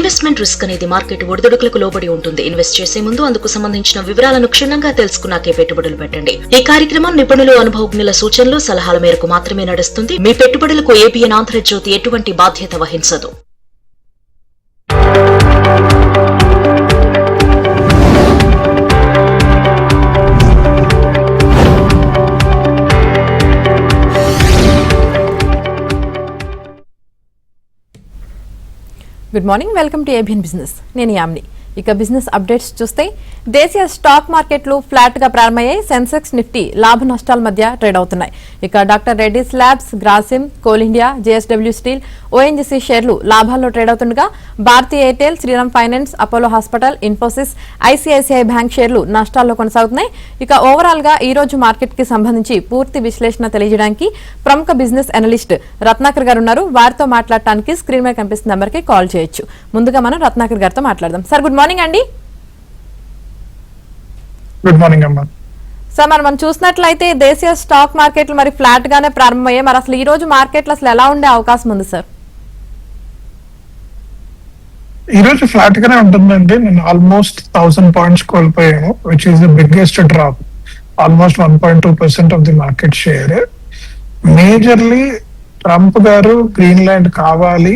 Investment risk అనేది market ఒడిదుడుకులకు లోబడి ఉంటుంది. ఇన్వెస్ట్ చేసే ముందు అందుకు సంబంధించిన వివరాలను క్షుణ్ణంగా తెలుసుకున్నాకే పెట్టుబడులు పెట్టండి. ఈ కార్యక్రమం నిపుణులు, అనుభవజ్ఞుల సూచనలు, సలహాల మేరకు మాత్రమే నడుస్తుంది. మీ పెట్టుబడులకు ఏబిఎన్ ఆంధ్రజ్యోతి ఎటువంటి బాధ్యత వహించదు. Good morning, welcome to ABN business. నేను యామిని. ఇక బిజినెస్ అప్డేట్స్ చూస్తే దేశీయ స్టాక్ మార్కెట్లు ఫ్లాట్ గా ప్రారంభమయ్యాయి. సెన్సెక్స్, నిఫ్టీ లాభ నష్టాల మధ్య ట్రేడ్ అవుతున్నాయి. ఇక doctor Reddy's labs, Grasim, coal India, JSW steel, ONGC షేర్లు లాభాల్లో ట్రేడ్ అవుతుండగా Bharti Airtel, Shriram finance, Apollo hospital, Infosys, ICICI bank షేర్లు నష్టాల్లో కొనసాగుతున్నాయి. ఇక ఓవరాల్ గా ఈ రోజు మార్కెట్ కి సంబంధించి పూర్తి విశ్లేషణ తెలియజేయడానికి ప్రముఖ బిజినెస్ అనలిస్ట్ రత్నాకర్ గారు ఉన్నారు. వారితో మాట్లాడటానికి స్క్రీన్ మీద కనిపిస్తున్న నెంబర్ కి కాల్ చేయొచ్చు. ముందుగా మనం రత్నాకర్ గారితో మాట్లాడదాం. సార్, గుడ్ మార్నింగ్ అండి. గుడ్ మార్నింగ్ అమ్మా. సార్, మనం చూసినట్లయితే దేశీయ స్టాక్ మార్కెట్లు మరి ఫ్లాట్ గానే ప్రారంభమయ్యాయి. మరి అసలు ఈ రోజు మార్కెట్లు అసలు ఎలా ఉండే అవకాశం ఉంది సార్? ఈ రోజు ఫ్లాట్ గానే ఉంటుందండి. నేను ఆల్మోస్ట్ 1000 పాయింట్స్ కోల్పోయాము, which is the biggest drop, almost 1.2% of the market share. Majorly Trump గారు గ్రీన్లాండ్ కావాలి,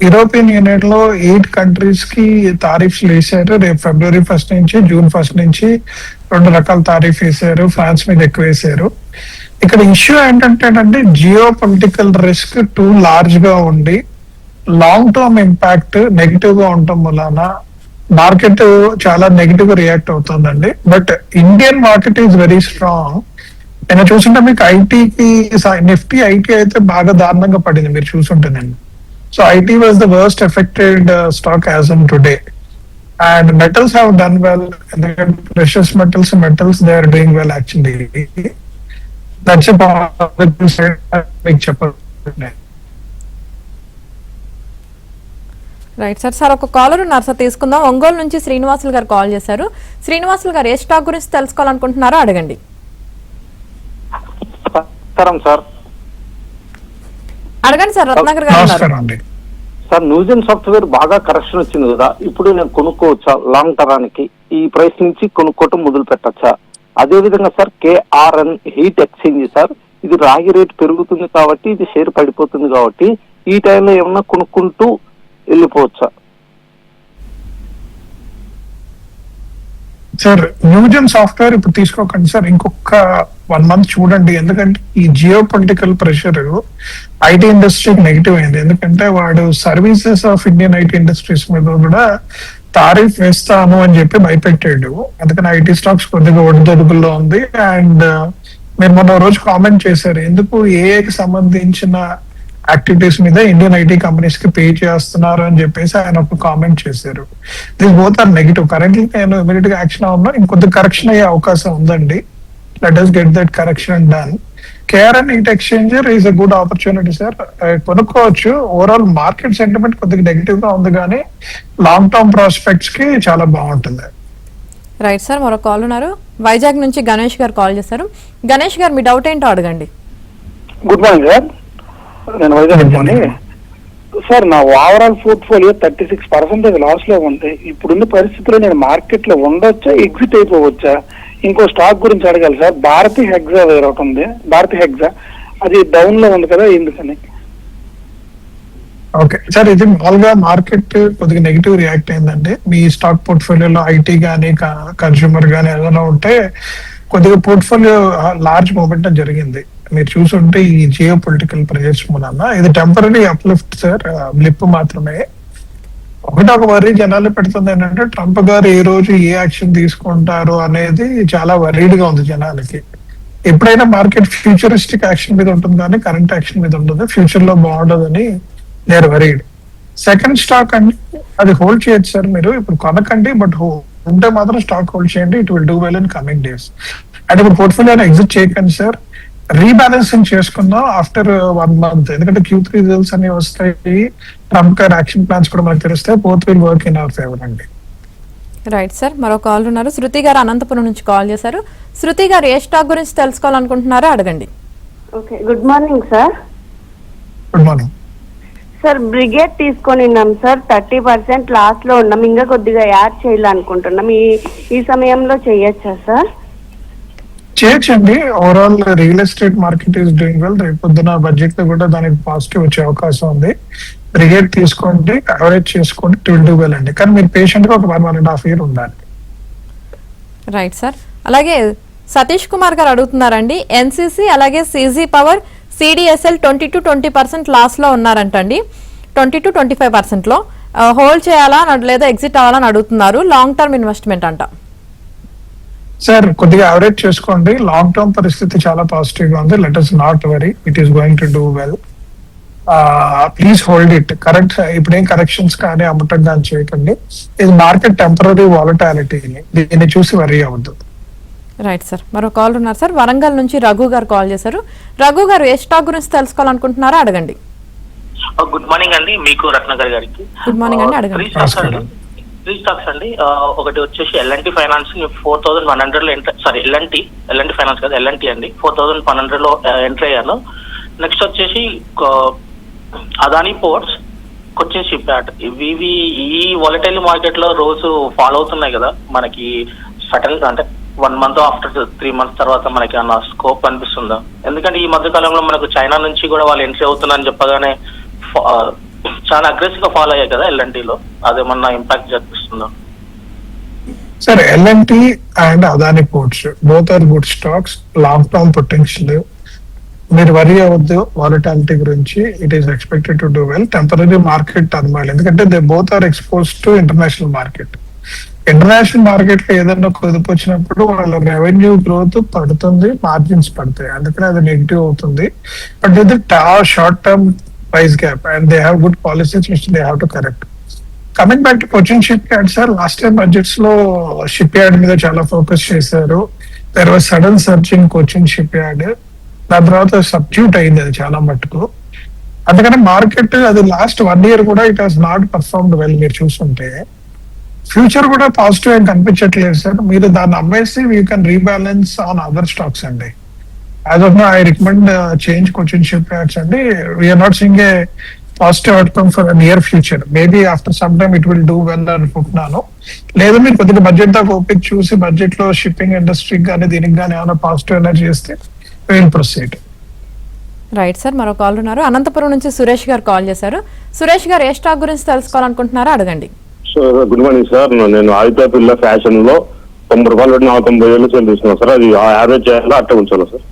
యూరోపియన్ యూనియన్ లో 8 కంట్రీస్ కి తారీఫ్స్ వేశారు. రేపు February 1 నుంచి June 1 నుంచి 2 రకాల తారీఫ్ వేశారు. ఫ్రాన్స్ మీద ఎక్కువ వేశారు. ఇక్కడ ఇష్యూ ఏంటంటే geo political risk two large గా ఉండి లాంగ్ టర్మ్ ఇంపాక్ట్ నెగిటివ్ గా ఉండటం వలన మార్కెట్ చాలా నెగిటివ్ గా రియాక్ట్ అవుతుందండి. But Indian market is very strong. నేను చూసుంటే మీకు ఐటీకి, నిఫ్టీ ఐటీ అయితే బాగా దారుణంగా పడింది, మీరు చూసుంటేనండి. So IT was the worst affected stock as of today, and metals have done well. Precious metals, they are doing well actually. That's a positive side. Big chapter. Right sir. Sir, ఒక caller ఉన్నారు sir, తీసుకుందాం. ఒంగోలు నుంచి శ్రీనివాసులు గారు call చేశారు. శ్రీనివాసులు గారు ఏ stock గురించి తెలుసుకోవాలనుకుంటున్నారో అడగండి. అడగండి సార్. రత్నాకర్ గారు ఉన్నారు. సార్, న్యూజెన్ సాఫ్ట్వేర్ బాగా కరెక్షన్ వచ్చింది కదా, ఇప్పుడు నేను కొనుక్కోవచ్చా? లాంగ్ టరానికి ఈ ప్రైస్ నుంచి కొనుక్కోవటం మొదలు పెట్టచ్చా? అదే విధంగా sir, KRN heat exchange sir, ఇది రాగి రేట్ పెరుగుతుంది కాబట్టి ఇది షేర్ పడిపోతుంది కాబట్టి ఈ టైంలో ఏమన్నా కొనుక్కుంటూ వెళ్ళిపోవచ్చా? సార్, న్యూజెన్ సాఫ్ట్వేర్ ఇప్పుడు తీసుకోకండి సార్, ఇంకొక 1 month చూడండి. ఎందుకంటే ఈ జియో పొలిటికల్ ప్రెషర్ ఐటీ ఇండస్ట్రీకి నెగిటివ్ అయింది. ఎందుకంటే వాడు services of Indian IT industries మీద కూడా తారీఫ్ వేస్తాను అని చెప్పి భయపెట్టాడు. అందుకని ఐటీ స్టాక్స్ కొద్దిగా ఒడిదొడుకుల్లో ఉంది. అండ్ మీరు మొన్న రోజు కామెంట్ చేశారు, ఎందుకు ఏఐకి సంబంధించిన యాక్టివిటీస్ మీద ఇండియన్ ఐటీ కంపెనీస్ కి పే చేస్తున్నారు అని చెప్పేసి ఆయన ఒక కామెంట్ చేశారు. This both are negative. Currently నేను ఇమీడియట్ గా యాక్షన్ అవునా, ఇంకొద్ది కరెక్షన్ అయ్యే అవకాశం ఉందండి. Let us get that correction done. KRN heat exchanger is a good opportunity sir, కొనుక్కోవచ్చు. ఓవరాల్ మార్కెట్ సెంటిమెంట్ కొద్దిగా నెగిటివ్ గా ఉంది, కానీ లాంగ్ టర్మ్ ప్రాస్పెక్ట్స్ కి చాలా బాగుంటుంది. రైట్ సార్, మరో కాల్ ఉన్నారు. వైజాగ్ నుంచి గణేష్ గారు కాల్ చేశారు. గణేష్ గారు, మీ డౌట్ ఏంటో అడగండి. గుడ్ మార్నింగ్ సార్, నేను వైజాగ్ అండి. సార్, నా ఓవరాల్ పోర్ట్ఫోలియో 36% లాస్ లో ఉంది. ఇప్పుడున్న పరిస్థితుల్లో నేను మార్కెట్ లో ఉండొచ్చా, ఎగ్జిట్ అయిపోవచ్చా? ఇంకో స్టాక్ గురించి అడగాలి సార్. భారతీ హెగ్జా వేరే ఒకటి ఉంది, భారతీ హెగ్జా, అది డౌన్ లో ఉంది కదా, ఎందుకని? ఓకే సార్, ఇది మామూలుగా మార్కెట్ కొద్దిగా నెగిటివ్ రియాక్ట్ అయిందండి. మీ స్టాక్ పోర్ట్ఫోలియోలో ఐటీ కానీ కన్స్యూమర్ కానీ ఏదైనా ఉంటే కొద్దిగా పోర్ట్ఫోలియో లార్జ్ మూమెంట్ జరిగింది. మీరు చూసుంటే ఈ జియో పొలిటికల్ ప్రెజర్స్ మూలన ఇది టెంపరీ అప్లిఫ్ట్ సార్, బ్లిప్ మాత్రమే. ఒక వరీ జనాలు పెడుతుంది ఏంటంటే ట్రంప్ గారు ఏ రోజు ఏ యాక్షన్ తీసుకుంటారు అనేది చాలా వరీడ్ గా ఉంది జనాలకి. ఎప్పుడైనా మార్కెట్ ఫ్యూచరిస్టిక్ యాక్షన్ మీద ఉంటుంది కానీ కరెంట్ యాక్షన్ మీద ఉంటుంది. ఫ్యూచర్ లో బాగుండదని నేను వరీడ్. సెకండ్ స్టాక్ అండి, అది హోల్డ్ చేయొచ్చు సార్. మీరు ఇప్పుడు కొనకండి, బట్ ఉంటే మాత్రం స్టాక్ హోల్డ్ చేయండి. It will do well in coming days. And ఇప్పుడు పోర్ట్ఫోలియోని ఎగ్జిట్ చేయకండి సార్, రీబ్యాలెన్సింగ్ చేసుకుందాం ఆఫ్టర్ 1 month. ఎందుకంటే Q3 రిజల్ట్స్ అన్ని వస్తాయి, ట్రంప్ గారి యాక్షన్ ప్లాన్స్ కూడా మనకు తెలిస్తే both will work in our favour అండి. రైట్ సార్, మరో కాల్ ఉన్నారు. శృతి గారు అనంతపురం నుంచి కాల్ చేశారు. శృతి గారు, ఏ స్టాక్ గురించి తెలుసుకోవాలనుకుంటున్నారో అడగండి. Okay, good morning sir. Good morning sir brigade తీసుకొని ఉన్నాం సార్, 30% లాస్ లో ఉన్నాం, ఇంకా కొద్దిగా యాడ్ చేయాలనుకుంటున్నాం. ఈ సమయంలో చేయొచ్చా సార్? చేయొచ్చండి. Overall real estate market is doing well. రేపు పొద్దున బడ్జెట్ లో కూడా దానికి పాజిటివ్ వచ్చే అవకాశం ఉంది. బ్రిగేడ్ తీసుకోండి, అవరేజ్ చేసుకోండి, ఇట్ విల్ డూ వెల్ అండి. కానీ మీరు పేషెంట్ గా ఒక 1.5 year ఉండాలి. Right sir. అలాగే సతీష్ కుమార్ గారు అడుగుతున్నారండి, ఎన్సీసీ అలాగే CG power CDSL 20 to 20% loss లో ఉన్నారంటండి. 20 to 25% లో హోల్డ్ చేయాలా లేదా ఎగ్జిట్ అవ్వాలని అడుగుతున్నారు. లాంగ్ టర్మ్ ఇన్వెస్ట్మెంట్ అంట. సార్ కొద్దిగా అవరేజ్ చేసుకోండి. లాంగ్ టర్మ్ పరిస్థితి చాలా పాజిటివ్ గా ఉంది. Let us not worry, it is going to do well. Please hold it. Correct, ఇప్పుడేం కరెక్షన్స్ కానీ అమ్మటం కానీ చేయకండి. ఇది మార్కెట్ టెంపరీ వాలటాలిటీ, దీన్ని చూసి వరీ అవ్వద్దు. Right sir. మరో కాల్ ఉన్నారు సార్, వరంగల్ నుంచి రఘు గారు కాల్ చేశారు. రఘు గారు ఏ స్టాక్ గురించి తెలుసుకోవాలనుకుంటున్నారా అడగండి. గుడ్ మార్నింగ్ అండి, మీకు రత్నగర్ గారికి. గుడ్ మార్నింగ్ అండి, అడగండి. 3 స్టాక్స్ అండి. ఒకటి వచ్చేసి ఎల్ఎన్టీ ఫైనాన్స్ 4100 లో ఎల్ఎన్టీ ఫైనాన్స్ కాదు, ఎల్ఎన్టీ అండి 4100 లో ఎంట్రీ అయ్యాను. నెక్స్ట్ వచ్చేసి Adani ports, Cochin ship yard. ఇవి ఈ వాలటైల్ మార్కెట్ లో రోజు ఫాలో అవుతున్నాయి కదా, మనకి సటన్ అంటే 1 month ఆఫ్టర్ 3 months తర్వాత మనకి అన్న స్కోప్ అనిపిస్తుందా? ఎందుకంటే ఈ మధ్య కాలంలో మనకు చైనా నుంచి కూడా వాళ్ళు ఎంట్రీ అవుతుందని చెప్పగానే చాలా అగ్రెసివ్ గా ఫాలో అయ్యాయి కదా ఎల్ఎన్టీలో, అదేమన్నా ఇంపాక్ట్ చూపిస్తుందా? Sir LNT and Adani ports both are good stocks, long term potential. మీరు వరీ అవ్వద్దు వాలటాలిటీ గురించి. It is expected to do well. Temporary market turmoil, ఎందుకంటే they both are expose to international market. International market లో ఏదైనా కుదుపు వచ్చినప్పుడు వాళ్ళ revenue growth పడుతుంది, margins పడతాయి, అందుకని అది నెగిటివ్ అవుతుంది. బట్ ఇది short term price gap and they have good policies which they have to correct. Coming back to Cochin ship yard sir, last time budgets లో షిప్ యార్డ్ మీద చాలా ఫోకస్ చేశారు. There was sudden search in Cochin ship yard. దాని తర్వాత substitute అయింది అది చాలా మట్టుకు. అందుకని మార్కెట్ అది లాస్ట్ 1 year కూడా it has not performed well. మీరు చూస్తుంటే ఫ్యూచర్ కూడా పాజిటివ్ ఏం కనిపించట్లేదు సార్. మీరు దాన్ని అమ్మేసి you can rebalance on other stocks అండి. As of now I recommend change Cochin shipyards అండి. We're not seeing a positive outcome for near future. Maybe after some time it will do well అనుకుంటున్నాను. లేదా మీరు కొద్దిగా budget దాకా ఓపిక చూసి budget లో షిప్పింగ్ ఇండస్ట్రీకి కానీ దీనికి కానీ ఏమైనా పాజిటివ్ ఎనర్జీ చేస్తే విల్ ప్రొసీడ్. Right sir. మరో కాల్ ఉన్నారు, అనంతపురం నుంచి సురేష్ గారు కాల్ చేశారు. సురేష్ గారు ఏ స్టాక్ గురించి తెలుసుకోవాలనుకుంటున్నారా అడగండి. Good morning sir. నేను ఆదిత్య బిర్లా ఫ్యాషన్ లో 90 రూపాయలు పెట్టి 490 సేల్ తీసుకున్నాను సార్. అది యావరేజ్ చేయాలా అట్లా ఉంచాలా సార్?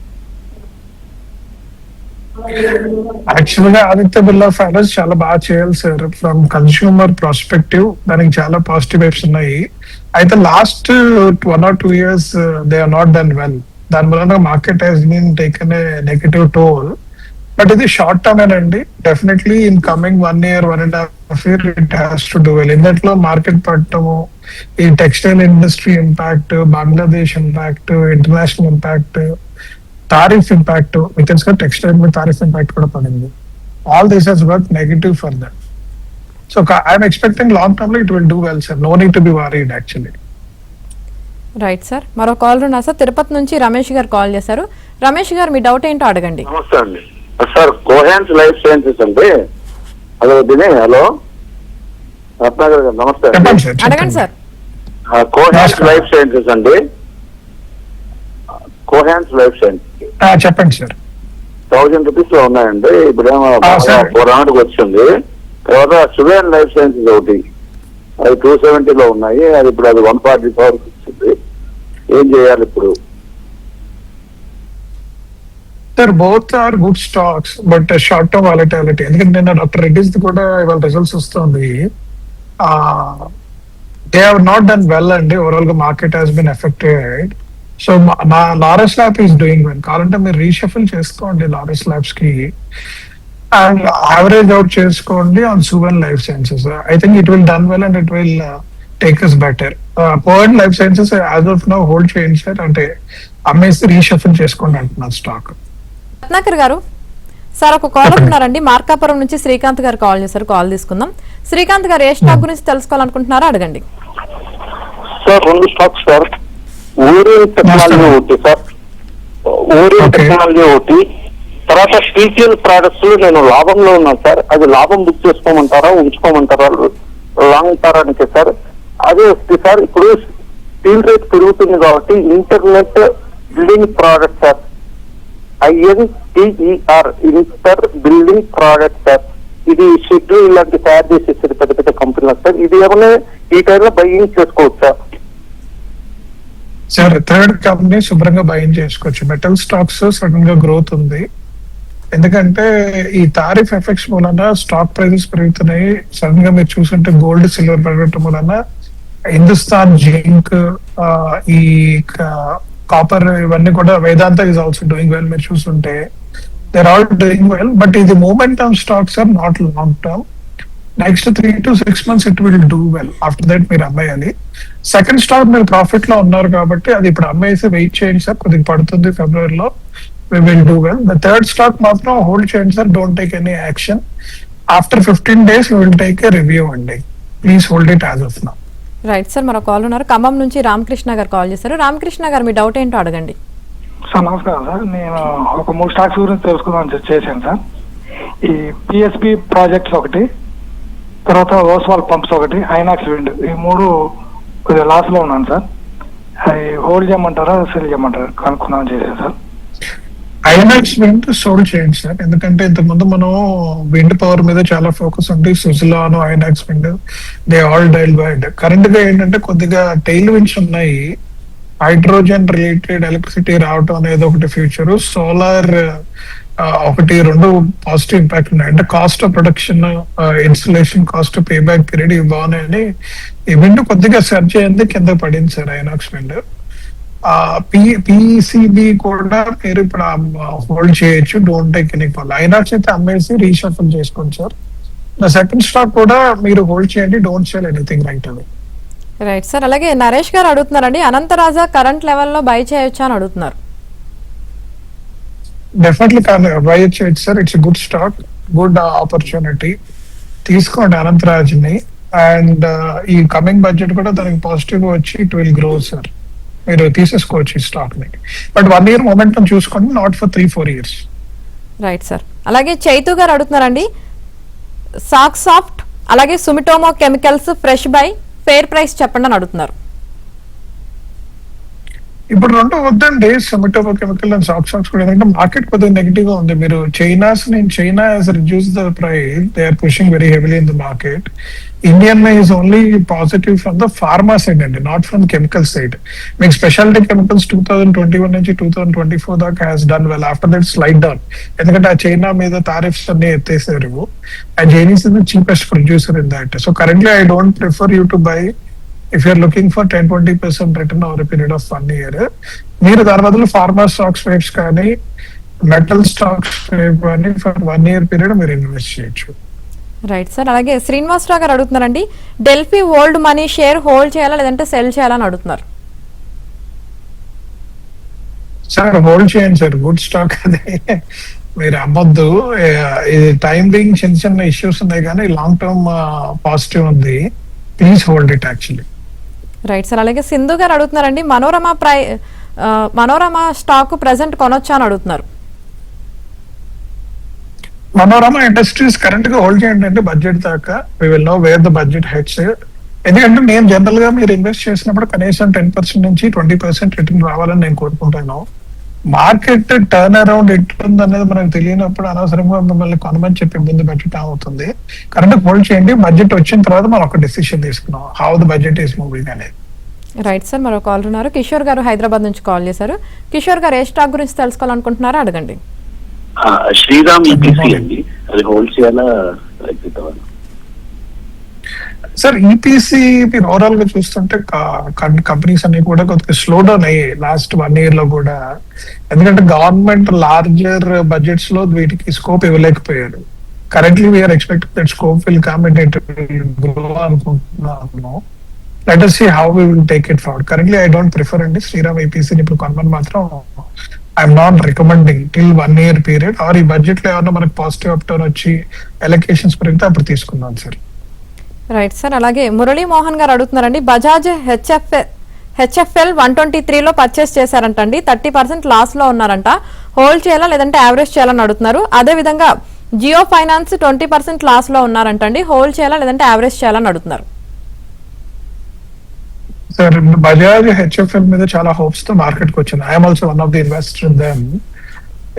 యాక్చువల్ గా ఆదిత్య బిర్లా ఫైనాన్స్ చాలా బాగా చేయాలి సార్. ఫ్రమ్ కన్స్యూమర్ ప్రాస్పెక్టివ్ దానికి చాలా పాజిటివ్ వైబ్స్ ఉన్నాయి. అయితే last 1 or 2 years they are not done well. దాని వలన market has been taken a negative toll. But ఇది షార్ట్ టర్మ్ అండి. Definitely in coming 1 year, 1.5 years it has to do well. ఇందులో market పడటము, ఈ textile industry impact, Bangladesh impact, international impact, tariff impact, మీకు తెలుసుగా textile మీద తారిఫ్ ఇంపాక్ట్ కూడా పడింది. All this has work negative for that. So I'm expecting long term లో it will do well sir. No need to be worried actually. Right sir. మరో call ఉన్నారు sir, Tirupati నుంచి రమేష్ గారు కాల్ చేశారు. రమేష్ గారు మీ డౌట్ ఏంటో అడగండి. నమస్తే అండి సార్. కోహాన్స్ లైఫ్ సైన్సెస్ అండి. హలో దినే. హలో రత్నాకర్ గారు నమస్తే అండి. అడగండి సార్. కోహాన్స్ లైఫ్ సైన్సెస్ అండి. కోహాన్స్ లైఫ్ సైన్స్ చెప్పండి సార్. 1000 రూపీస్ లో ఉన్నాయండి. ఇప్పుడేమో 400 వచ్చింది. తర్వాత సువేన్ లైఫ్ సైన్సెస్ ఒకటి, అది 270 లో ఉన్నాయి. అది ఇప్పుడు అది 144 వచ్చింది. ఏం చేయాలి ఇప్పుడు? Sir both are good stocks but short term volatility. ఎందుకంటే నేను డాక్టర్ రెడ్డిస్ కూడా ఇవాళ రిజల్ట్స్ వస్తుంది. They have not done well అండి. ఓవరాల్ గా market has been affected. So నా Laurus lab is doing well. కావాలంటే మీరు రీషఫిల్ చేసుకోండి లారెస్ ల్యాబ్స్ కి అండ్ యావరేజ్ అవుట్ చేసుకోండి on Suven life sciences. I think it will done well and it will take us better. పోయిన్ life sciences as of now hold చేయండి sir. అంటే అమ్మేసి reshuffle చేసుకోండి అంటున్నారు స్టాక్. రత్నాకర్ గారు సార్ ఒక కాల్ ఉన్నారండి, మార్కాపురం నుంచి శ్రీకాంత్ గారు కాల్ చేశారు. కాల్ తీసుకుందాం. శ్రీకాంత్ గారు ఏ స్టాక్ గురించి తెలుసుకోవాలనుకుంటున్నారా అడగండి. Sir 2 stocks sir. ఊరి టెక్నాలజీ ఒకటి సార్, ఊరి టెక్నాలజీ ఒకటి, తర్వాత స్పీషియల్ ప్రొడక్ట్స్ లో నేను లాభంలో ఉన్నాను సార్. అది లాభం బుక్ చేసుకోమంటారా, ఉంచుకోమంటారా లాంగ్ టర్మ్కి సార్? అదే సార్ ఇప్పుడు స్టీల్ రేట్ పెరుగుతుంది కాబట్టి internet building product sir, INTER inter building product sir. ఇది షెడ్ ఇలాంటి తయారు చేసేసారు పెద్ద పెద్ద కంపెనీలు సార్. ఇది ఏమైనా ఈ టైంలో బయ్యింగ్ చేసుకోవచ్చా? సార్ థర్డ్ కంపెనీ శుభ్రంగా బయింగ్ చేసుకోవచ్చు. మెటల్ స్టాక్స్ సడన్ గా గ్రోత్ ఉంది, ఎందుకంటే ఈ టారిఫ్ ఎఫెక్ట్స్ మూలన స్టాక్ ప్రైజెస్ పెరుగుతున్నాయి. సడన్ గా మీరు చూస్తుంటే గోల్డ్ సిల్వర్ పెరగటం మూలన హిందుస్థాన్ జింక్, ఈ కాపర్ ఇవన్నీ కూడా, Vedanta is also doing well. మీరు చూస్తుంటే they are all doing well. But ఇది momentum stocks are not long term. Next 3 to 6 months it will do well. After that మీరు అమ్మేయాలి. సెకండ్ స్టాక్ మీరు ప్రాఫిట్ లో ఉన్నారు కాబట్టి అది ఇప్పుడు అమ్మేసి వెయిట్ చేయండి సార్, కొద్దిగా పడుతుంది. ఫిబ్రవరిలో we will do well. The third stock మాత్రం హోల్డ్ చేయండి sir, don't take any action. After 15 days we will take a review అండి. Please hold it as of now. Right sir, మరో కాల్ ఉన్నారు. ఖమ్మం నుంచి రామకృష్ణ గారు కాల్ చేశారు. రామకృష్ణ గారు మీ డౌట్ ఏంటో అడగండి. సార్ నమస్కారం సార్, నేను ఒక 3 స్టాక్స్ గురించి తెలుసుకుందాం చేశాను సార్. ఈ PSP ప్రాజెక్ట్స్ ఒకటి, తర్వాత ఓస్వాల్ పంప్స్ ఒకటి, ఐనాక్స్ విండ్, ఈ 3 కొద్దిగా లాస్ లో ఉన్నాను సార్. అవి హోల్డ్ చేయమంటారా సెల్ చేయమంటారా కనుక్కుందాం చేశాను సార్. ఐనాక్స్ విండ్ సోల్డ్ చేయండి సార్, ఎందుకంటే ఇంతకుముందు మనం విండ్ పవర్ మీద చాలా ఫోకస్ ఉంది. సుజలాను, ఐనాక్స్ విండ్, దే ఆల్ డైల్ వైడ్. కరెంట్ గా ఏంటంటే కొద్దిగా టైల్ విండ్స్ ఉన్నాయి. హైడ్రోజన్ రిలేటెడ్ ఎలక్ట్రిసిటీ రావటం అనేది ఒకటి ఫ్యూచర్, సోలార్ ఒకటి, 2 పాజిటివ్ ఇంపాక్ట్ ఉన్నాయి. అంటే cost of production, installation cost, pay back period ఇవి బాగున్నాయని ఈ విండ్ కొద్దిగా సెర్చ్ అయ్యింది, కింద పడింది సార్ ఐనాక్స్ విండ్. PCB కూడా మీరు ఇప్పుడు హోల్డ్ చేయొచ్చు, don't take any call. INOX అయితే అమ్మేసి రీషఫల్ చేసుకోండి సార్. సెకండ్ స్టాక్ కూడా మీరు హోల్డ్ చేయండి, don't sale anything right away. Right sir, అలాగే నరేష్ గారు అడుగుతున్నారండి, అనంతరాజా కరెంట్ లెవెల్లో బై చేయొచ్చా అని అడుగుతున్నారు. డెఫినెట్లీ బై చేయొచ్చు sir, it's good stock, good opportunity. తీసుకోండి అనంతరాజ్ని. అండ్ ఈ కమింగ్ బడ్జెట్ కూడా దానికి పాజిటివ్ వచ్చి ఇట్ విల్ గ్రో సార్. మీరు తీసేసుకోవచ్చు ఈ స్టాక్ ని. బట్ 1 year మొమెంటం చూసుకోండి, not for 3-4 years. Right sir, అలాగే చైతు గారు అడుగుతున్నారండి, సాఫ్ట్ అలాగే Sumitomo chemicals fresh buy fair price చెప్పండి అని అడుగుతున్నారు. ఇప్పుడు 2 వద్దండి, సుమిటోమో కెమికల్ అండ్ సాక్స్ కూడా, ఎందుకంటే మార్కెట్ కొద్దిగా నెగిటివ్ గా ఉంది. మీరు China has reduced the price, they are pushing very heavily in the market. Indian is only positive from the pharma side అండి, నాట్ ఫ్రమ్ కెమికల్ సైడ్. మీకు speciality chemicals 2021 నుంచి 2024 దాకా has done well. After that slide down, ఎందుకంటే ఆ China మీద tariffs అన్ని ఎత్తేసారు. And Chinese is the cheapest producer in that. So currently I don't prefer you to buy if you're looking for 10-20% return over a period of 1 year. మీరు దాని బదులు pharma stocks waves కానీ metal stocks కానీ for 1 year period మీరు invest చేయొచ్చు. Right sir, అలాగే శ్రీనివాసరావు గారు అడుగుతున్నారండి, Delphi old money share hold చేయాలా లేదంటే సెల్ చేయాలని అడుగుతున్నారు. సార్ హోల్డ్ చేయండి సార్, గుడ్ స్టాక్ అది, మీరు అమ్మొద్దు. ఇది టైం బీయింగ్ చిన్న ఇష్యూస్ ఉన్నాయి కానీ లాంగ్ టర్మ్ పాజిటివ్ ఉంది, please hold it actually. Right sir, అలాగే సింధు గారు అడుగుతున్నారండి, మనోరమ స్టాక్ ప్రెసెంట్ కొనొచ్చా అని అడుగుతున్నారు. మనోరమ ఇండస్ట్రీస్ కరెంట్ గా హోల్డ్ చేయండి అంటే బడ్జెట్ దాకా. We will know where the budget heads. ఎందుకంటే నేను జనరల్ గా మీరు ఇన్వెస్ట్ చేసినప్పుడు కనీసం 10% నుంచి 20% రిటర్న్ రావాలని నేను కోరుకుంటాను. మార్కెట్ టర్న్ అరౌండ్ ఎట్లుంది అనేది మనకు తెలియనప్పుడు అనవసరంగా మిమ్మల్ని కొనమని చెప్పి ఇబ్బంది పెట్టడం అవుతుంది. కరెంట్ హోల్డ్ చేయండి, బడ్జెట్ వచ్చిన తర్వాత మనం ఒక డెసిషన్ తీసుకున్నాం how the budget is moving అనేది. రైట్ సార్, మరో కాల్ ఉన్నారు. కిషోర్ గారు హైదరాబాద్ నుంచి కాల్ చేశారు. కిషోర్ గారు ఏ స్టాక్ గురించి తెలుసుకోవాలనుకుంటున్నారో అడగండి. శ్రీరామ్ ఈపీసీ అండి, అది హోల్డ్ చేయాలా? సార్ ఈపీసీ మీరు ఓవరాల్ గా చూస్తుంటే కంపెనీస్ అన్ని కూడా కొద్దిగా స్లో డౌన్ అయ్యాయి లాస్ట్ 1 year లో కూడా. ఎందుకంటే గవర్నమెంట్ లార్జర్ బడ్జెట్స్ లో వీటికి స్కోప్ ఇవ్వలేకపోయారు. Currently we're expecting that scope will come and it will grow అనుకుంటున్నాను. Let us see how we will take it forward. Currently I don't prefer అండి Sriram EPC ఇప్పుడు కొనమని మాత్రం I'm not recommending till 1 year period. Or ఈ budget లో ఏమన్నా మనకు positive upturn వచ్చి ఎలకేషన్స్ పెరిగితే అప్పుడు తీసుకుందాం సార్. రైట్ సార్, అలాగే మురళీ మోహన్ గారు అడుగుతున్నారండి, బజాజ్ హెచ్ఎఫ్ఎల్ 123లో పర్చేస్ చేశారంటండి, 30% లాస్ లో ఉన్నారంట. హోల్డ్ చేయాలా లేదంటే యావరేజ్ చేయాలని అడుగుతున్నారు. అదే విధంగా జియో ఫైనాన్స్ 20% లాస్ లో ఉన్నారంటండి, హోల్డ్ చేయాలా లేదంటే యావరేజ్ చేయాలని అడుగుతున్నారు. సార్ బజాజ్ హెచ్ఎఫ్ఎల్ మీద చాలా హోప్స్ తో మార్కెట్ కి వచ్చింది. I'm also one of the investor in them.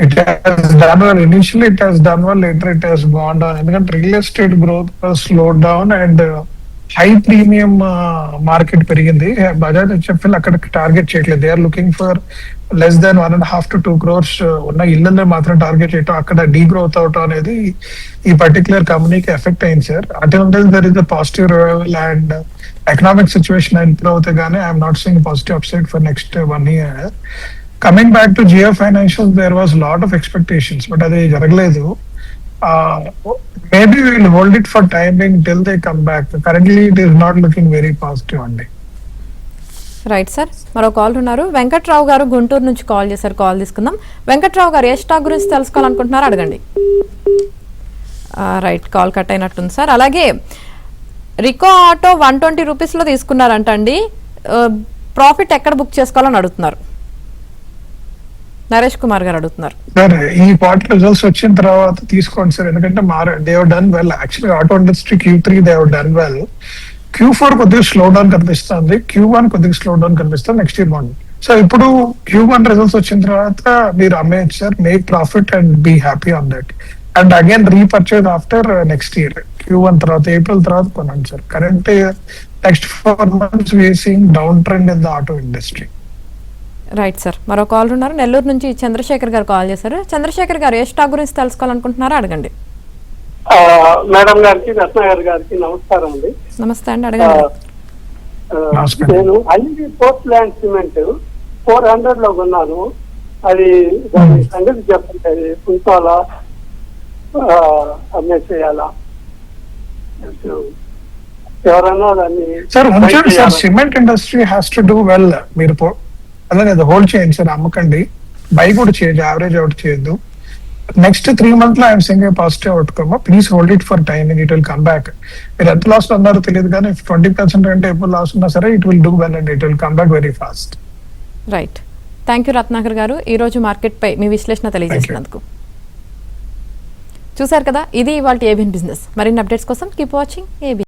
It has done well initially, it has done well, later it has gone down. ఎందుకంటే real estate growth slowed down and high premium market పెరిగింది. Bajaj HFL అక్కడ target చేయట్లేదు. They are looking for less than 1.5 to 2 crores ఉన్న ఇళ్లలో మాత్రం target చేయటం, అక్కడ D growth అవటం అనేది ఈ పర్టికులర్ కంపెనీకి ఎఫెక్ట్ అయింది సార్. అటు there is the positive revival and economic situation improve అవుతే గానీ I'm not seeing positive upside for next 1 year. Coming back to Jio financial, there was lot of expectations, but అది జరగలేదు. Maybe will hold it for timing till they come back. Currently it is not looking very positive అండి. Right sir, మరో call ఉన్నారు. వెంకట్రావు గారు గుంటూరు నుంచి call చేశారు, call తీసుకుందాం. వెంకట్రావు గారు ఏ స్టాక్ గురించి తెలుసుకోవాలనుకుంటున్నారో అడగండి. రైట్, కాల్ కట్ అయినట్టుంది సార్. అలాగే రికో ఆటో 120 రూపీస్లో తీసుకున్నారంట అండి, ప్రాఫిట్ ఎక్కడ బుక్ చేసుకోవాలని అడుగుతున్నారు. నరేష్ కుమార్ గారు అడుగుతున్నారు. సార్ ఈ క్వార్టర్ రిజల్ట్స్ వచ్చిన తర్వాత తీసుకోండి సార్, ఎందుకంటే they have done well. Actually auto industry Q3 they have done well. Q4 కొద్దిగా స్లో డౌన్ కనిపిస్తుంది, Q1 కొద్దిగా స్లో డౌన్ కనిపిస్తుంది నెక్స్ట్ ఇయర్ మార్నింగ్. సో ఇప్పుడు Q1 రిజల్ట్స్ వచ్చిన తర్వాత మీరు అమ్మేయచ్చు sir, make profit and be happy on that. And again repurchase after next year Q1 తర్వాత, ఏప్రిల్ తర్వాత కొనండి sir. Current next 4 months we're seeing down trend in the auto industry. Right sir, మరో call ఉన్నారు. నెల్లూరు నుంచి చంద్రశేఖర్ గారు call చేశారు. చంద్రశేఖర్ గారు ఏ stock గురించి తెలుసుకోవాలనుకుంటున్నారో అడగండి. మేడం గారికి, రత్న గారికి నమస్కారం అండి. నమస్తే అండి, అడగండి. నేను అన్ని పోర్ట్ ల్యాండ్ సిమెంట్ 400 లో కొన్నాను. అది సంగతి చెప్పండి, అది కుంటాలా అమ్మేసేయాలా? ఎవరన్నా దాన్ని సార్ ఉంచండి sir, cement industry has to do well. మీరు అలాగే హోల్డ్ చేయండి సార్, అమ్మకండి. బై కూడా చేయొద్దు, యావరేజ్ అవుట్ చేయొద్దు. నెక్స్ట్ 3 months లో I'm Singh positive outcome. Please hold it for timing, it will come back. మీరు ఎంత లాస్ లో ఉన్నారో తెలియదు కానీ 20% అంటే ఎప్పుడు లాస్ ఉన్నా సరే it will do well and it will come back very fast. Right, thank you Ratnakar గారు, ఈ రోజు మార్కెట్ పై మీ విశ్లేషణ తెలియజేసినందుకు. చూశారు కదా, ఇది ఇవాళ ఏబిఎన్ బిజినెస్. మరిన్ని అప్డేట్స్ కోసం కీప్ వాచింగ్ ఏబిఎన్.